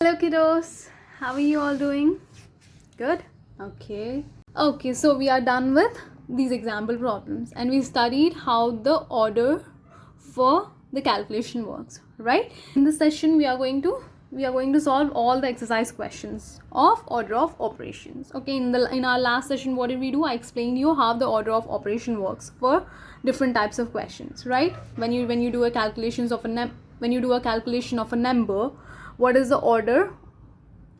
Hello kiddos, how are you all doing? Good? Okay, so we are done with these example problems and we studied how the order for the calculation works, right? In this session we are going to solve all the exercise questions of order of operations. Okay, in our last session what did we do? I explained you how the order of operation works for different types of questions, right? When you do a calculation of a number, what is the order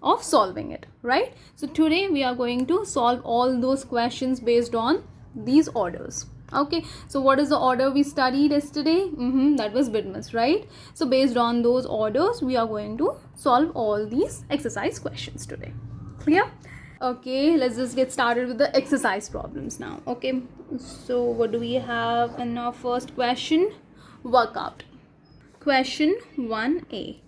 of solving it, right? So today we are going to solve all those questions based on these orders. Okay, so what is the order we studied yesterday? That was BIDMAS, right? So based on those orders we are going to solve all these exercise questions today. Clear? Okay, let's just get started with the exercise problems now. Okay, so what do we have in our first question? Workout. Question 1a.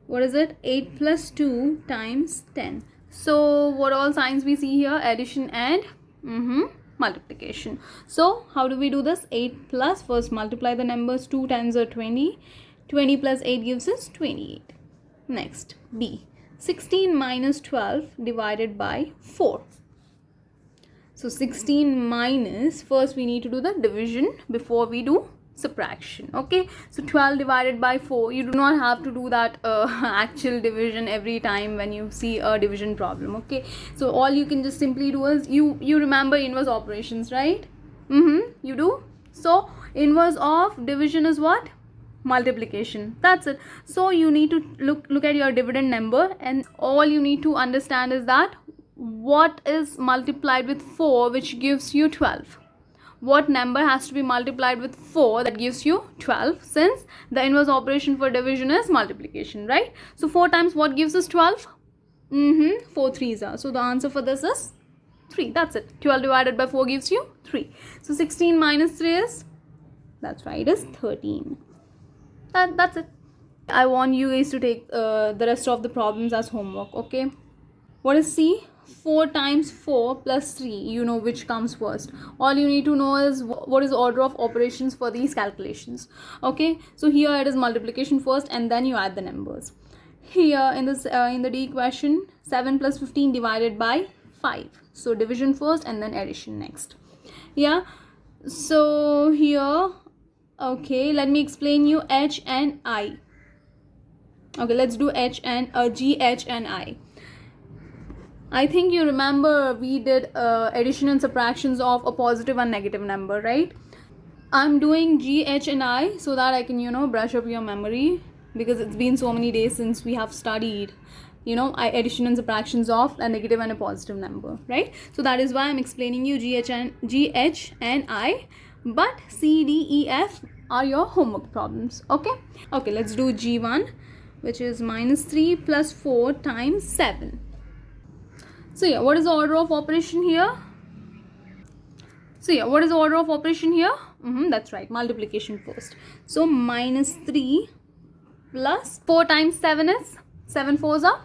What is it? 8 plus 2 times 10. So what all signs we see here? Addition and multiplication. So how do we do this? 8 plus, first multiply the numbers. 2 times are 20. 20 plus 8 gives us 28. Next, B. 16 minus 12 divided by 4. So 16 minus, first we need to do the division before we do subtraction. Okay, so 12 divided by 4. You do not have to do that actual division every time when you see a division problem. Okay, so all you can just simply do is you remember inverse operations, right? You do. So inverse of division is what? Multiplication. That's it. So you need to look at your dividend number, and all you need to understand is that what is multiplied with 4 which gives you 12. What number has to be multiplied with 4 that gives you 12, since the inverse operation for division is multiplication, right? So 4 times what gives us 12? 4 threes are. So the answer for this is 3. That's it. 12 divided by 4 gives you 3. So 16 minus 3 is, that's right, is 13. That's it. I want you guys to take the rest of the problems as homework. Okay, what is C? 4 times 4 plus 3, you know which comes first. All you need to know is what is the order of operations for these calculations. Okay, so here it is multiplication first and then you add the numbers. Here in this in the D question, 7 plus 15 divided by 5. So division first and then addition next. Yeah, so here, okay, let me explain you H and I. Okay, let's do H and G, H and I. I think you remember we did addition and subtractions of a positive and negative number, right? I'm doing G, H and I so that I can, brush up your memory, because it's been so many days since we have studied, addition and subtractions of a negative and a positive number, right? So that is why I'm explaining you G, H and I, but C, D, E, F are your homework problems, okay? Okay, let's do G1, which is minus 3 plus 4 times 7. So yeah, what is the order of operation here? That's right, multiplication first. So minus 3 plus 4 times 7 is, 7 fours are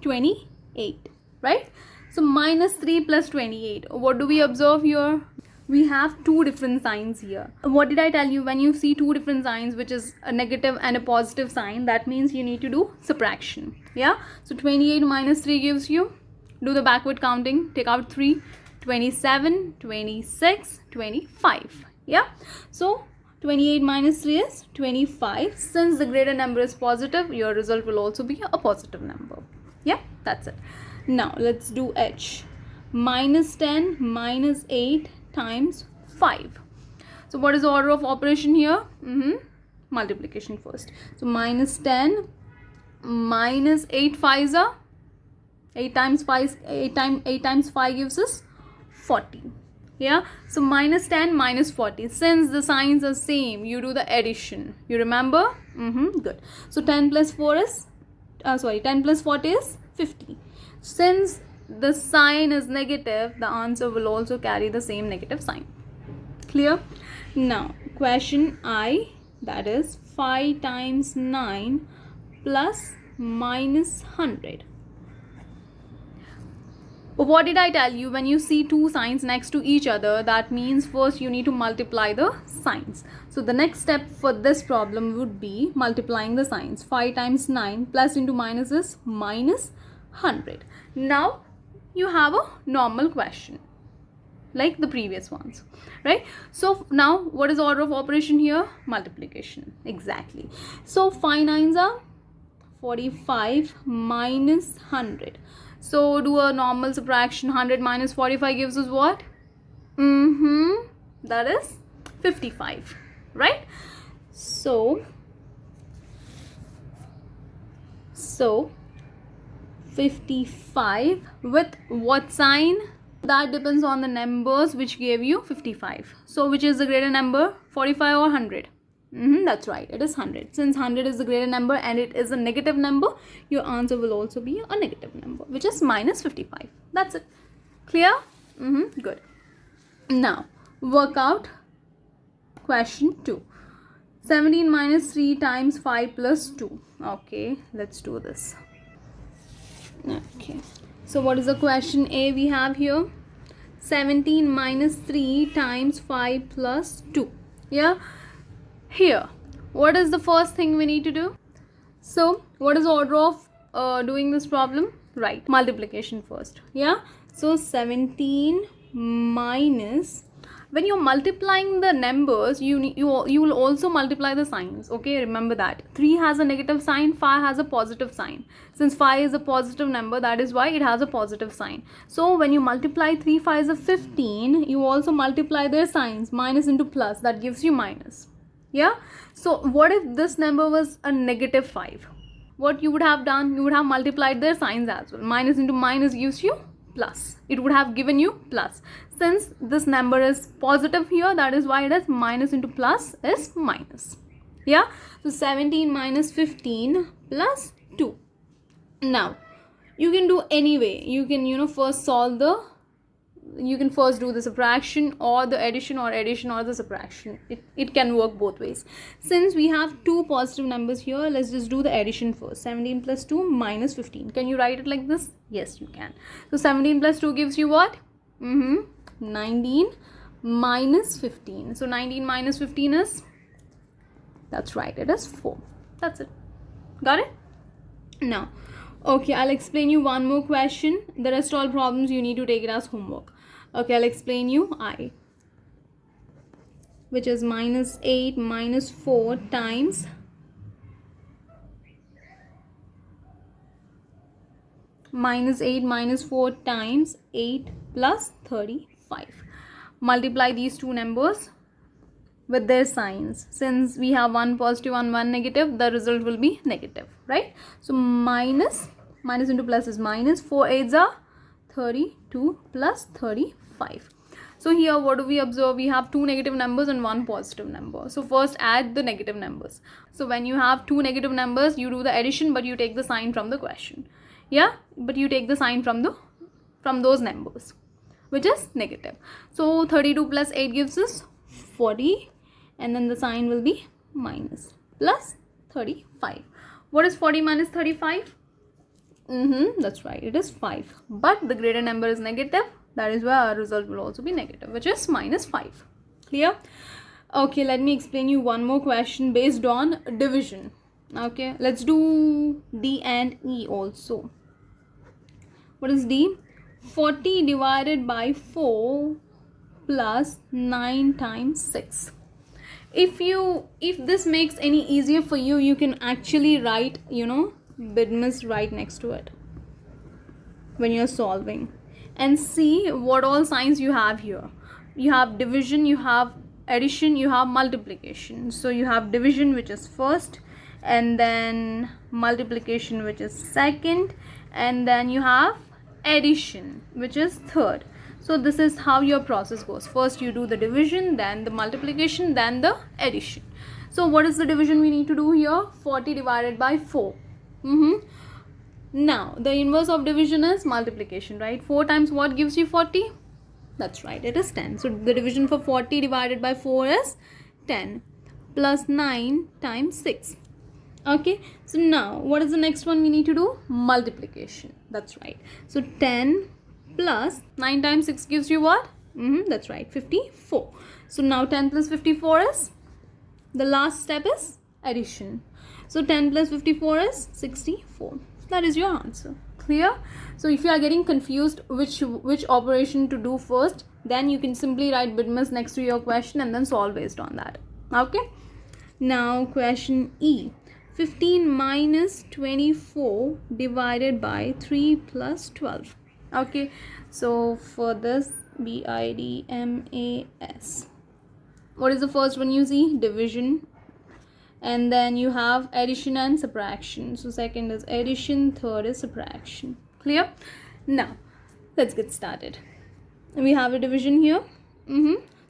28, right? So minus 3 plus 28. What do we observe here? We have two different signs here. What did I tell you? When you see two different signs, which is a negative and a positive sign, that means you need to do subtraction. Yeah, so 28 minus 3 gives you, do the backward counting, take out 3, 27, 26, 25. Yeah, so 28 minus 3 is 25. Since the greater number is positive, your result will also be a positive number. Yeah, that's it. Now let's do H. Minus 10 minus 8 times 5. So what is the order of operation here? Multiplication first. So minus 10 minus 8 5s are 8 times 5 gives us 40. Yeah, so minus 10 minus 40. Since the signs are same, you do the addition. You remember? Good. So 10 plus 40 is 50. Since the sign is negative, the answer will also carry the same negative sign. Clear? Now question I, that is 5 times 9 plus minus 100. What did I tell you? When you see two signs next to each other, that means first you need to multiply the signs. So the next step for this problem would be multiplying the signs. 5 times 9 plus into minus is minus 100. Now you have a normal question like the previous ones, right? So now what is order of operation here? Multiplication. Exactly. So 5 nines are 45 minus 100. So do a normal subtraction. 100 minus 45 gives us what? That is 55, right? So 55 with what sign? That depends on the numbers which gave you 55. So which is the greater number, 45 or 100? That's right, it is 100. Since 100 is the greater number and it is a negative number, your answer will also be a negative number, which is minus 55. That's it. Clear? Good. Now work out question 2. 17 minus 3 times 5 plus 2. Okay, let's do this. Okay, so what is the question A we have here? 17 minus 3 times 5 plus 2. Yeah, here what is the first thing we need to do? So what is the order of doing this problem? Right, multiplication first. Yeah, so 17 minus, when you're multiplying the numbers, you will also multiply the signs. Okay, remember that 3 has a negative sign, 5 has a positive sign. Since 5 is a positive number, that is why it has a positive sign. So when you multiply 3 5 is 15, you also multiply their signs, minus into plus, that gives you minus. Yeah, so what if this number was a negative 5? What you would have done? You would have multiplied their signs as well. Minus into minus gives you plus. It would have given you plus. Since this number is positive here, that is why it is minus into plus is minus. Yeah, so 17 minus 15 plus 2. Now you can do any way. You can first solve the, you can first do the subtraction or the addition or the subtraction. It can work both ways. Since we have two positive numbers here, let's just do the addition first. 17 plus 2 minus 15. Can you write it like this? Yes, you can. So 17 plus 2 gives you what? 19 minus 15. So 19 minus 15 is, that's right, it is 4. That's it. Got it? Now, okay, I'll explain you one more question. The rest all problems you need to take it as homework. Okay, I'll explain you I, which is minus 8 minus 4 times minus 8 minus 4 times 8 plus 35. Multiply these two numbers with their signs. Since we have one positive and one negative, the result will be negative, right? So minus into plus is minus. 4 8s are 32 plus 35. So here what do we observe? We have two negative numbers and one positive number. So first add the negative numbers. So when you have two negative numbers, you do the addition, but you take the sign from the question. Yeah, but you take the sign from those numbers, which is negative. So 32 plus 8 gives us 40, and then the sign will be minus, plus 35. What is 40 minus 35? That's right, it is 5. But the greater number is negative. That is why our result will also be negative, which is minus 5. Clear? Okay, let me explain you one more question based on division. Okay, let's do D and E also. What is D? 40 divided by 4 plus 9 times 6. If this makes any easier for you, you can actually write, BIDMIS right next to it when you're solving, and see what all signs you have here. You have division, you have addition, you have multiplication. So you have division, which is first, and then multiplication, which is second, and then you have addition, which is third. So this is how your process goes. First you do the division, then the multiplication, then the addition. So what is the division we need to do here? 40 divided by 4. Now the inverse of division is multiplication, right? 4 times what gives you 40? That's right, it is 10. So the division for 40 divided by 4 is 10, plus 9 times 6. Okay, so now what is the next one we need to do? Multiplication. That's right. So 10 plus 9 times 6 gives you what? That's right, 54. So now 10 plus 54 is, the last step is addition. So 10 plus 54 is 64. That is your answer. Clear? So if you are getting confused which operation to do first, then you can simply write BIDMAS next to your question and then solve based on that. Okay? Now question E. 15 minus 24 divided by 3 plus 12. Okay, so for this, BIDMAS, what is the first one you see? Division. And then you have addition and subtraction. So second is addition, third is subtraction. Clear? Now let's get started. We have a division here.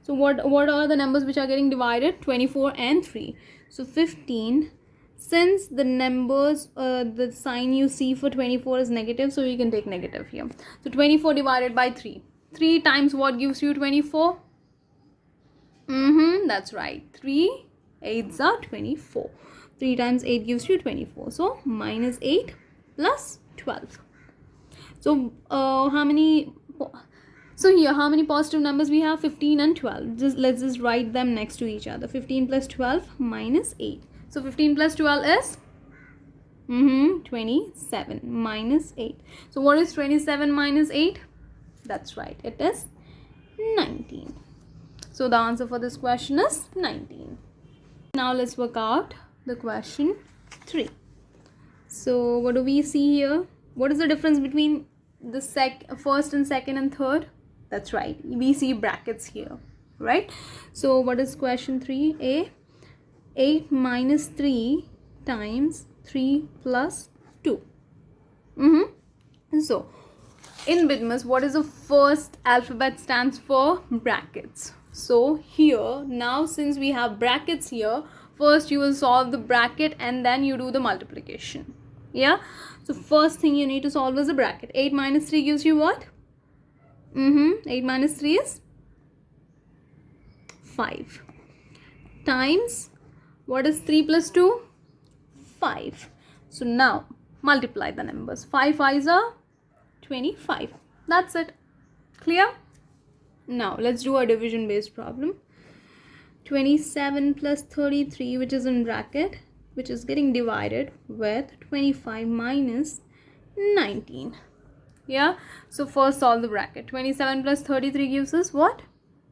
So what are the numbers which are getting divided? 24 and 3. So 15, since the numbers, the sign you see for 24 is negative, so you can take negative here. So 24 divided by 3. 3 times what gives you 24? That's right, 3 8s are 24. 3 times 8 gives you 24. So minus 8 plus 12. So how many? So here, how many positive numbers we have? 15 and 12. Let's just write them next to each other. 15 plus 12 minus 8. So 15 plus 12 is 27 minus 8. So what is 27 minus 8? That's right, it is 19. So the answer for this question is 19. Now let's work out the question 3. So what do we see here? What is the difference between the first and second and third? That's right, we see brackets here, right? So what is question 3a? 8 minus 3 times 3 plus 2. So in BIDMAS, what is the first alphabet stands for? Brackets. So here, now since we have brackets here, first you will solve the bracket and then you do the multiplication. Yeah, so first thing you need to solve is the bracket. 8 minus 3 gives you what? 8 minus 3 is 5 times, what is 3 plus 2? 5. So now multiply the numbers. 5 5s are 25. That's it. Clear? Now let's do a division based problem. 27 plus 33, which is in bracket, which is getting divided with 25 minus 19. Yeah, so first solve the bracket. 27 plus 33 gives us what?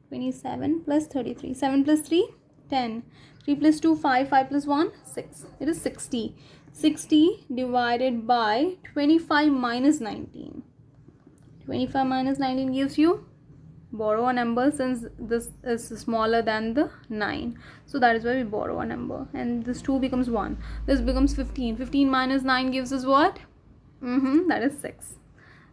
27 plus 33. 7 plus 3, 10. 3 plus 2, 5. 5 plus 1, 6. It is 60. 60 divided by 25 minus 19. 25 minus 19 gives you, borrow a number since this is smaller than the 9. So that is why we borrow a number. And this 2 becomes 1. This becomes 15. 15 minus 9 gives us what? That is 6.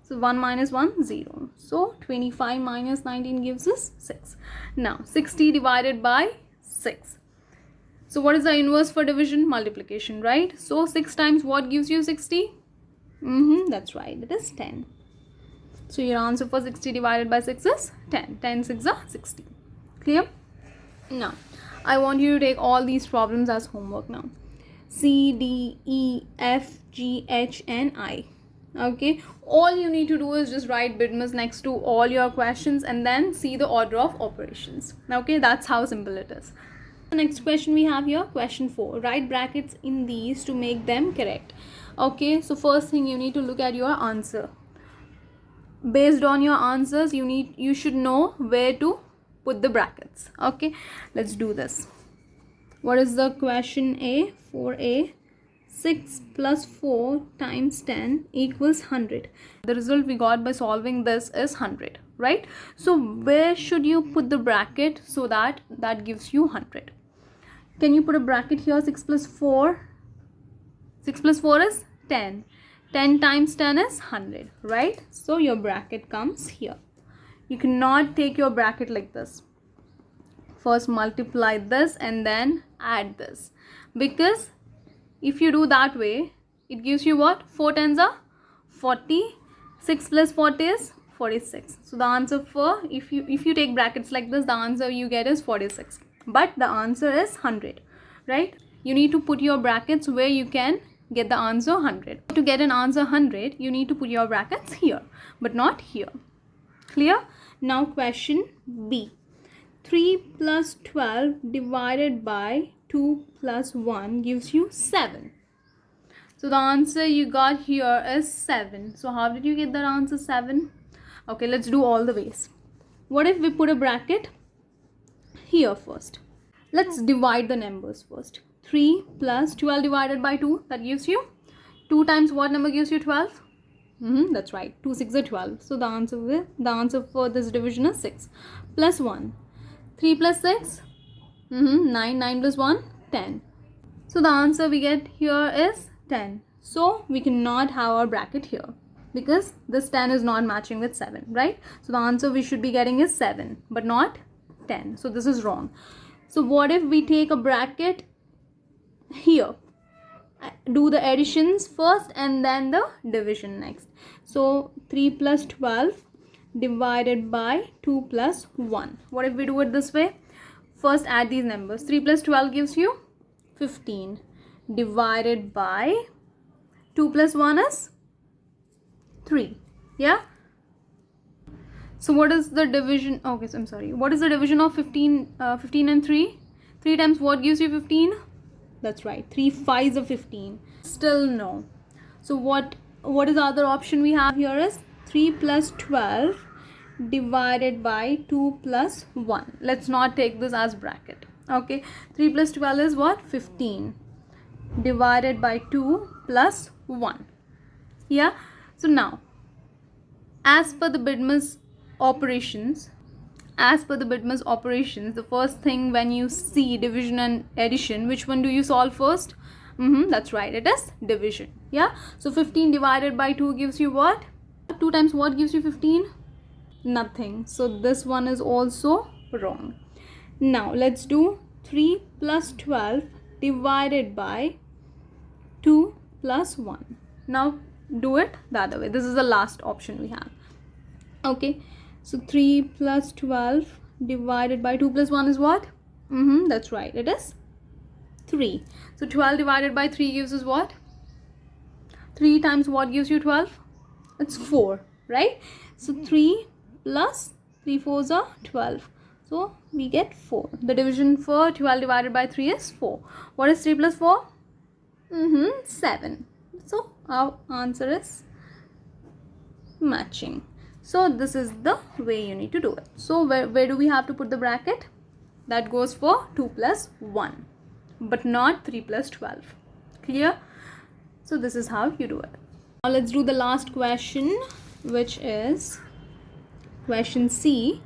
So 1 minus 1, 0. So 25 minus 19 gives us 6. Now 60 divided by 6. So what is the inverse for division? Multiplication, right? So 6 times what gives you 60? That's right, it is 10. So your answer for 60 divided by 6 is 10. 10 6 are 60. Clear? Now, I want you to take all these problems as homework now. C, D, E, F, G, H, and I. Okay? All you need to do is just write BIDMAS next to all your questions and then see the order of operations. Okay? That's how simple it is. The next question we have here, question 4. Write brackets in these to make them correct. Okay? So first thing you need to look at your answer. Based on your answers, you should know where to put the brackets. Okay, let's do this. What is the question A? 4a. 6 plus 4 times 10 equals 100. The result we got by solving this is 100, right? So where should you put the bracket so that gives you 100? Can you put a bracket here? 6 plus 4. 6 plus 4 is 10. 10 times 10 is 100, right? So your bracket comes here. You cannot take your bracket like this. First multiply this and then add this. Because if you do that way, it gives you what? 4 tens are 40. 6 plus 40 is 46. So the answer for, if you take brackets like this, the answer you get is 46. But the answer is 100, right? You need to put your brackets where you can get the answer 100. To get an answer 100, you need to put your brackets here, but not here. Clear? Now question B. 3 plus 12 divided by 2 plus 1 gives you 7. So the answer you got here is 7. So how did you get that answer 7? Okay, let's do all the ways. What if we put a bracket here first? Let's divide the numbers first. 3 plus 12 divided by 2, that gives you 2 times what number gives you 12? That's right, 2 6 are 12. So the answer for this division is 6. Plus 1. 3 plus 6? 9. 9 plus 1? 10. So the answer we get here is 10. So we cannot have our bracket here because this 10 is not matching with 7, right? So the answer we should be getting is 7 but not 10. So this is wrong. So what if we take a bracket here? Do the additions first and then the division next. So 3 plus 12 divided by 2 plus 1. What if we do it this way? First add these numbers. 3 plus 12 gives you 15 divided by 2 plus 1 is 3. Yeah. So what is the division? Okay, so I'm sorry. What is the division of 15 and 3? 3 times what gives you 15? That's right. 3 5s are 15. Still no. So what is the other option we have here is 3 plus 12 divided by 2 plus 1. Let's not take this as bracket. Okay. 3 plus 12 is what? 15 divided by 2 plus 1. Yeah. So now, as per the Bidmas operations, the first thing when you see division and addition, which one do you solve first? That's right, it is division. Yeah. So 15 divided by 2 gives you what? 2 times what gives you 15? Nothing. So this one is also wrong. Now let's do 3 plus 12 divided by 2 plus 1. Now do it the other way. This is the last option we have. Okay. So 3 plus 12 divided by 2 plus 1 is what? That's right. It is 3. So 12 divided by 3 gives us what? 3 times what gives you 12? It's 4, right? So 3 plus 3 4s are 12. So we get 4. The division for 12 divided by 3 is 4. What is 3 plus 4? 7. So our answer is matching. So this is the way you need to do it. So where do we have to put the bracket? That goes for 2 plus 1, but not 3 plus 12. Clear? So this is how you do it. Now let's do the last question, which is question C.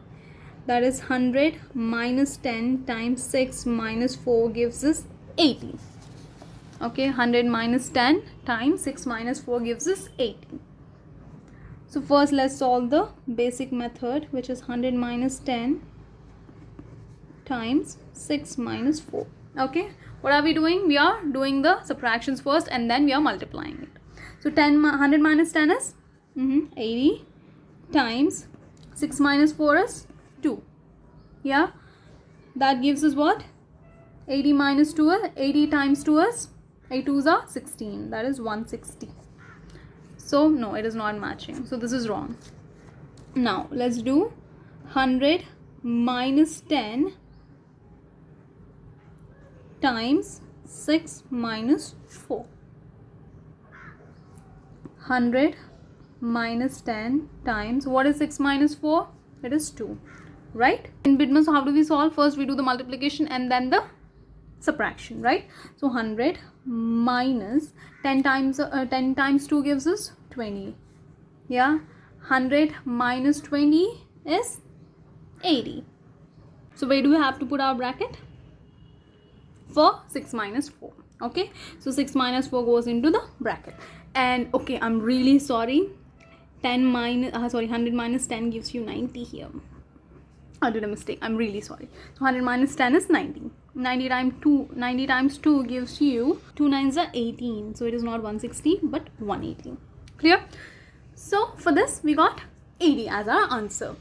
That is 100 minus 10 times 6 minus 4 gives us 80. Okay, 100 minus 10 times 6 minus 4 gives us 80. So first let's solve the basic method, which is 100 minus 10 times 6 minus 4. Okay, what are we doing? We are doing the subtractions first and then we are multiplying it. So 100 minus 10 is 80 times 6 minus 4 is 2. Yeah, that gives us what? 80 minus 2 is 80 times 2 is 8 2s are 16. That is 160. So no, it is not matching. So this is wrong. Now let's do 100 minus 10 times 6 minus 4. 100 minus 10 times, what is 6 minus 4? It is 2, right? In Bidmas, how do we solve? First we do the multiplication and then the subtraction, right? So 100 minus 10 times 2 gives us 20. Yeah, 100 minus 20 is 80. So where do we have to put our bracket? For 6 minus 4. Okay, so 6 minus 4 goes into the bracket. And okay, I'm really sorry, 100 minus 10 gives you 90 here. I did a mistake. I'm really sorry. So 100 minus 10 is 90. 90 times 2 gives you 2 9s are 18. So it is not 160 but 180. Clear? So for this we got 80 as our answer.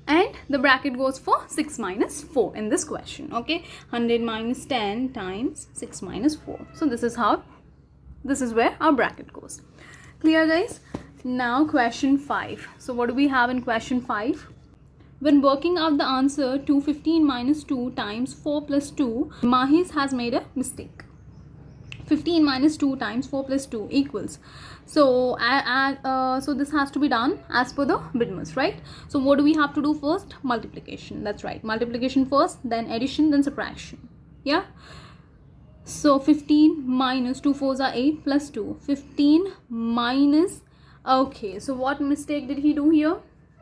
And the bracket goes for 6 minus 4 in this question. Okay, 100 minus 10 times 6 minus 4. So this is where our bracket goes. Clear, guys? Now question 5. So what do we have in question 5? When working out the answer to 15 minus 2 times 4 plus 2, Mahis has made a mistake. 15 minus 2 times 4 plus 2 equals. So so this has to be done as per the Bidmas, right? So what do we have to do first? Multiplication. That's right. Multiplication first, then addition, then subtraction. Yeah. So 15 minus 2 fours are 8 plus 2. 15 minus. Okay. So what mistake did he do here?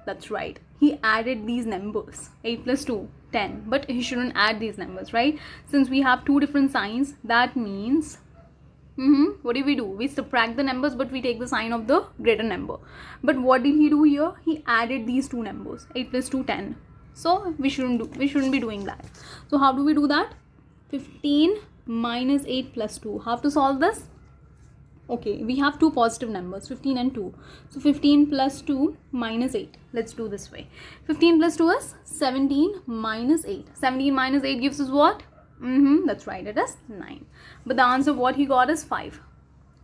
That's right. He added these numbers. 8 plus 2, 10. But he shouldn't add these numbers, right? Since we have two different signs, that means what do? We subtract the numbers, but we take the sign of the greater number. But what did he do here? He added these two numbers. 8 plus 2, 10. So we shouldn't be doing that. So how do we do that? 15 minus 8 plus 2. How to solve this? Okay, we have two positive numbers, 15 and 2. So 15 plus 2 minus 8. Let's do this way. 15 plus 2 is 17 minus 8. 17 minus 8 gives us what? That's right, it is 9. But the answer what he got is 5.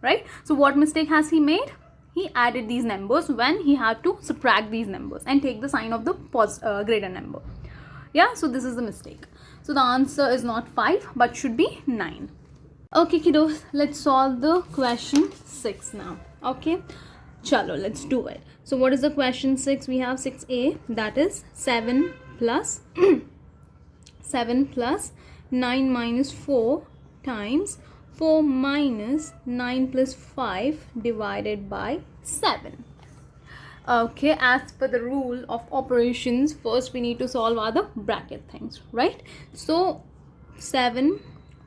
Right? So what mistake has he made? He added these numbers when he had to subtract these numbers and take the sign of the greater number. Yeah, so this is the mistake. So the answer is not 5 but should be 9. Okay kiddos, let's solve the question 6 now. Okay, chalo, let's do it. So what is the question 6? We have 6a, that is 7 plus 7 plus 9 minus 4 times 4 minus 9 plus 5 divided by 7. Okay, as per the rule of operations, first we need to solve other bracket things, right? So 7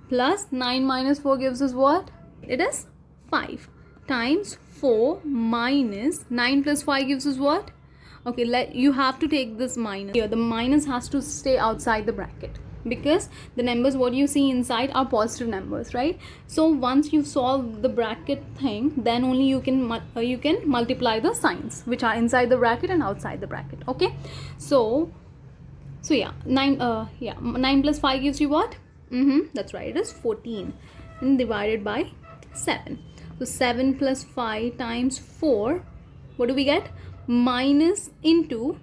plus 9 minus 4 gives us what? It is 5 times 4 minus 9 plus 5 gives us what? Okay, you have to take this minus here. The minus has to stay outside the bracket because the numbers what you see inside are positive numbers, right? So once you solve the bracket thing, then only you can multiply the signs which are inside the bracket and outside the bracket. Okay, so yeah, 9 plus 5 gives you what? That's right, it is 14 and divided by 7. So 7 plus 5 times 4, what do we get? Minus into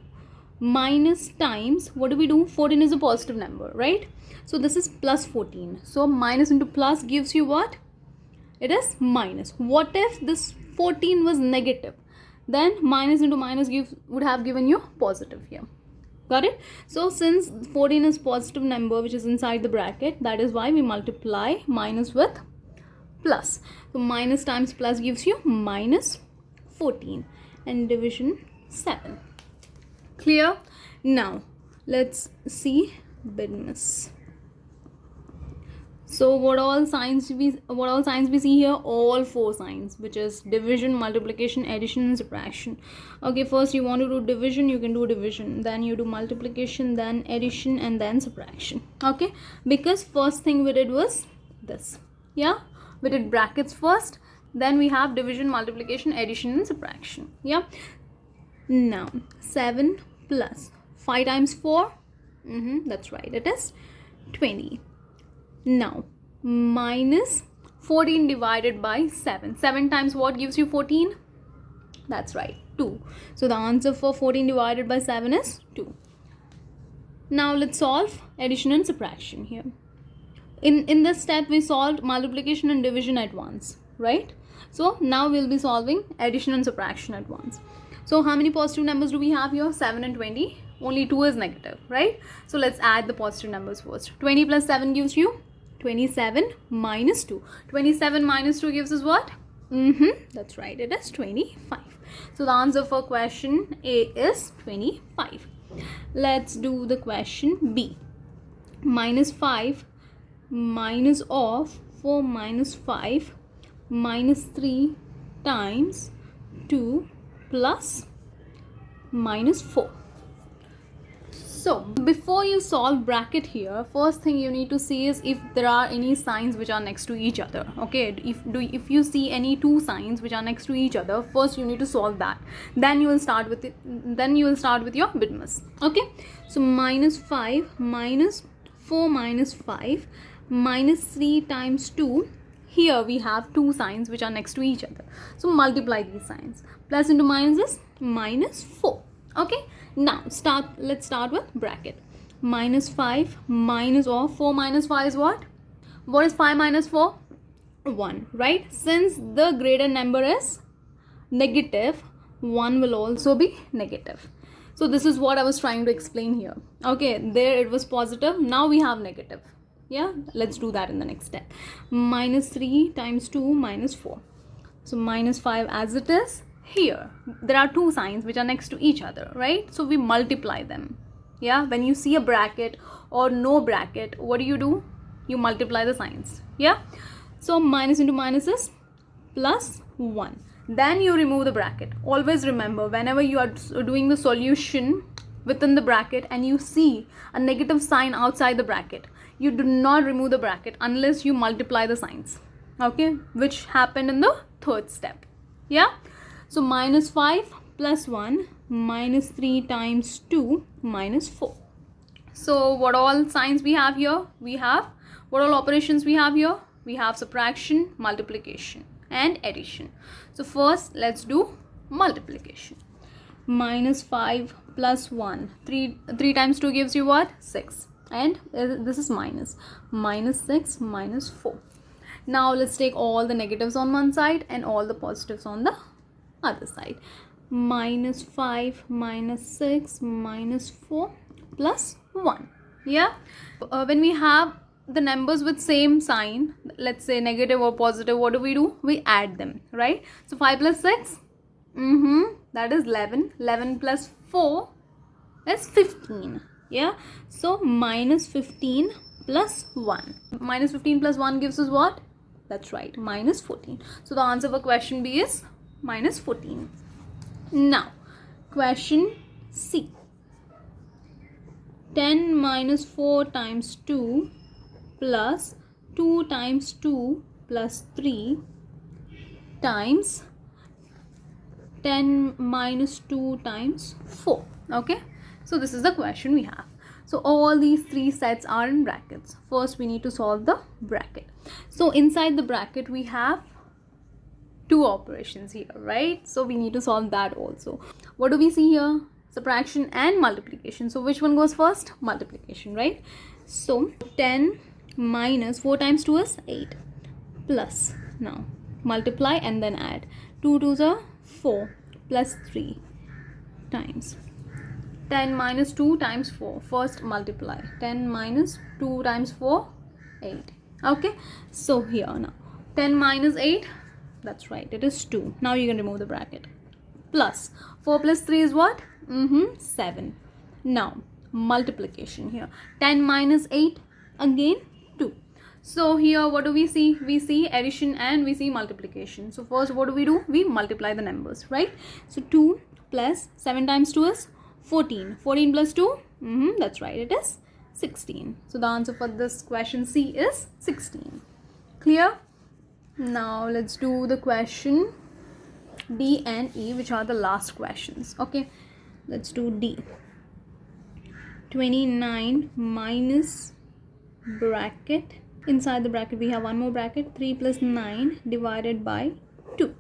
minus times, what do we do? 14 is a positive number, right? So this is plus 14. So minus into plus gives you what? It is minus. What if this 14 was negative? Then minus into minus would have given you positive here. Got it? So since 14 is positive number which is inside the bracket, that is why we multiply minus with plus. So minus times plus gives you minus 14 and division 7. Clear? Now let's see Bidmas. So what all signs we see here? All 4 signs, which is division, multiplication, addition and subtraction. Okay, first you want to do division, you can do division, then you do multiplication, then addition and then subtraction. Okay, because first thing we did was this. Yeah, we did brackets first, then we have division, multiplication, addition and subtraction. Yeah. Now 7 plus 5 times 4, that's right, it is 20. Now minus 14 divided by 7. 7 times what gives you 14? That's right, 2. So the answer for 14 divided by 7 is 2. Now let's solve addition and subtraction here. In this step we solved multiplication and division at once, right? So now we'll be solving addition and subtraction at once. So how many positive numbers do we have here? 7 and 20. Only 2 is negative, right? So let's add the positive numbers first. 20 plus 7 gives you 27 minus 2. 27 minus 2 gives us what? That's right, it is 25. So the answer for question A is 25. Let's do the question B. Minus 5 minus of 4 minus 5 minus 3 times 2 plus minus 4. So before you solve bracket here, first thing you need to see is if there are any signs which are next to each other. Okay, if you see any 2 signs which are next to each other, first you need to solve that. Then you will start with it. Then you will start with your Bidmas. Okay, so minus 5 minus 4 minus 5 minus 3 times 2. here we have two signs which are next to each other. So multiply these signs. Plus into minus is minus 4. Okay, now let's start with bracket. Minus 5 minus, or 4 minus 5 is what? What is 5 minus 4? 1, right? Since the greater number is negative, 1 will also be negative. So this is what I was trying to explain here. Okay, there it was positive, now we have negative. Yeah, let's do that in the next step. Minus 3 times 2 minus 4. So minus 5 as it is. Here there are two signs which are next to each other, right? So we multiply them. Yeah, when you see a bracket or no bracket, what do? You multiply the signs. Yeah, so minus into minus is plus 1. Then you remove the bracket. Always remember, whenever you are doing the solution within the bracket and you see a negative sign outside the bracket, you do not remove the bracket unless you multiply the signs. Okay, which happened in the third step. Yeah, so minus 5 plus 1, minus 3 times 2 minus 4. So what all signs we have here? What all operations we have here? We have subtraction, multiplication and addition. So first let's do multiplication. Minus 5 plus 1, 3 times 2 gives you what? 6. And this is minus 6 minus 4. Now let's take all the negatives on one side and all the positives on the other side. Minus 5 minus 6 minus 4 plus 1. Yeah, when we have the numbers with same sign, let's say negative or positive, what do? We add them, right? So 5 plus 6, that is 11. 11 plus 4 is 15. Yeah, so minus 15 plus 1. Minus 15 plus 1 gives us what? That's right, minus 14. So the answer for question B is minus 14. Now, question C. 10 minus 4 times 2 plus 2 times 2 plus 3 times 10 minus 2 times 4. Okay, so this is the question we have. So all these three sets are in brackets. First we need to solve the bracket. So inside the bracket we have two operations here, right? So we need to solve that also. What do we see here? Subtraction and multiplication. So which one goes first? Multiplication, right? So 10 minus 4 times 2 is 8 plus, now multiply and then add. 2 2s are 4 plus 3 times 10 minus 2 times 4. First multiply. 10 minus 2 times 4, 8. Okay, so here now 10 minus 8, that's right, it is 2. Now you can remove the bracket. Plus 4 plus 3 is what? 7. Now multiplication here. 10 minus 8, again 2. So here what do we see? We see addition and we see multiplication. So first what do? We multiply the numbers, right? So 2 plus 7 times 2 is 14. 14 plus 2, that's right, it is 16. So the answer for this question C is 16. Clear? Now let's do the question D and E, which are the last questions. Okay, let's do D. 29 minus bracket, inside the bracket we have one more bracket, 3 plus 9 divided by 2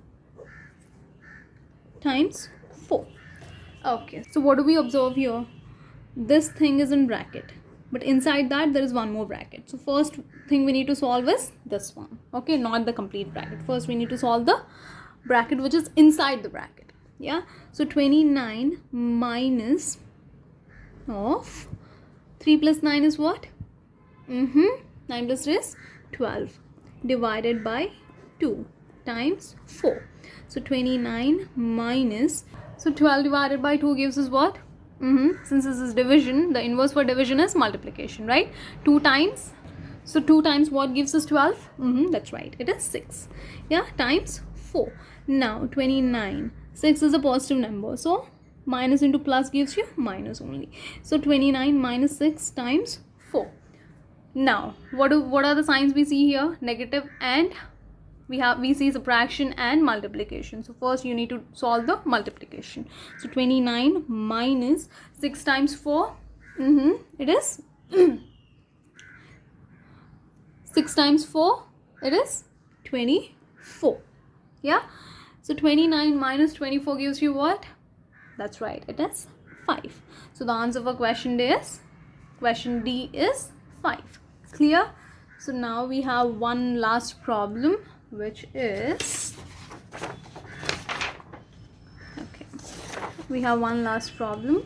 times 4. Okay, so what do we observe here? This thing is in bracket, but inside that there is one more bracket. So first thing we need to solve is this one. Okay, not the complete bracket. First we need to solve the bracket which is inside the bracket. Yeah, so 29 minus of 3 plus 9 is what? 9 plus 3 is 12 divided by 2 times 4. So 29 minus, so 12 divided by 2 gives us what? Since this is division, the inverse for division is multiplication, right? 2 times, so 2 times what gives us 12? That's right, it is 6. Yeah, times 4. Now 29, 6 is a positive number, so minus into plus gives you minus only. So 29 minus 6 times 4. Now what are the signs we see here? Negative, and we see subtraction and multiplication. So first you need to solve the multiplication. So 29 minus 6 times 4, it is 6 times 4, it is 24. Yeah, so 29 minus 24 gives you what? That's right, it is 5. So the answer for question D is 5. Clear? So now we have one last problem, which is, okay, we have one last problem,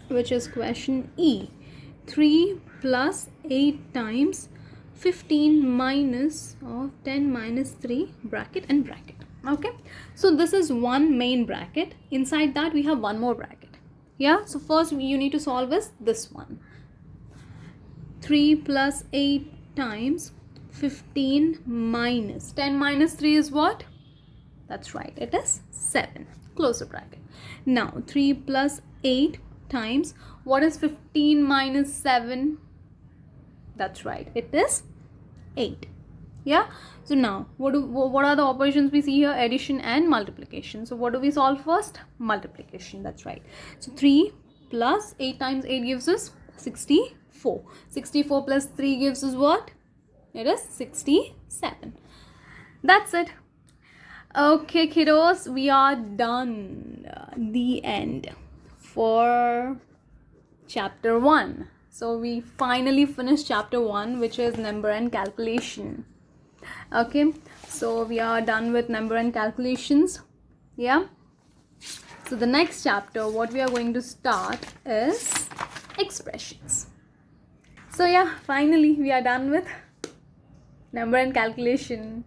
which is question E. 3 plus 8 times 15 minus of 10 minus 3 bracket and bracket. Okay, so this is one main bracket. Inside that we have one more bracket. Yeah, so first you need to solve is this one. 3 plus 8 times 15 minus 10 minus 3 is what? That's right, it is 7. Close the bracket. Now 3 plus 8 times, what is 15 minus 7? That's right, it is 8. Yeah, so now what are the operations we see here? Addition and multiplication. So what do we solve first? Multiplication. That's right. So 3 plus 8 times 8 gives us 64. 64 plus 3 gives us what? It is 67. That's it. Okay, kiddos, we are done. The end for chapter 1. So we finally finished chapter 1, which is number and calculation. Okay, so we are done with number and calculations. Yeah, so the next chapter, what we are going to start is expressions. So yeah, finally we are done with number and calculation,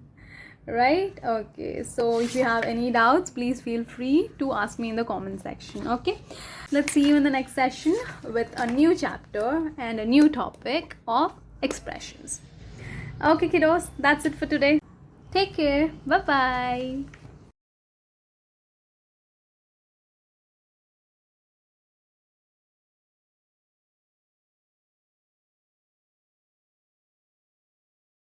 right? Okay, so if you have any doubts, please feel free to ask me in the comment section. Okay, let's see you in the next session with a new chapter and a new topic of expressions. Okay, kiddos, that's it for today. Take care. Bye-bye.